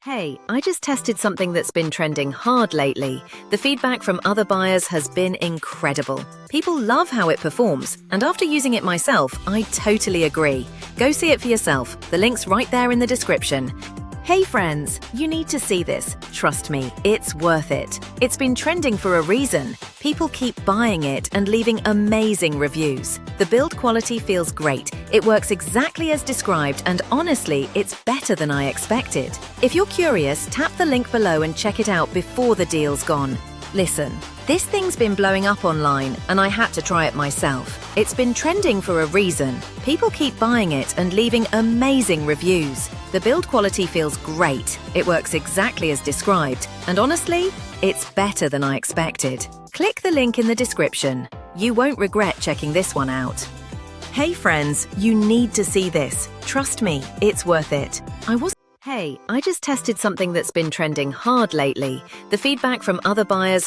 Hey, I just tested something that's been trending hard lately. The feedback from other buyers has been incredible. People love how it performs, and after using it myself, I totally agree. Go see it for yourself. The link's right there in the description. Hey friends, you need to see this. Trust me, it's worth it. It's been trending for a reason. People keep buying it and leaving amazing reviews. The build quality feels great. It works exactly as described, and honestly, it's better than I expected. If you're curious, tap the link below and check it out before the deal's gone. Listen, this thing's been blowing up online, and I had to try it myself. It's been trending for a reason. People keep buying it and leaving amazing reviews. The build quality feels great. It works exactly as described, and honestly, it's better than I expected. Click the link in the description. You won't regret checking this one out. Hey friends, you need to see this. Trust me, it's worth it. Hey, I just tested something that's been trending hard lately. The feedback from other buyers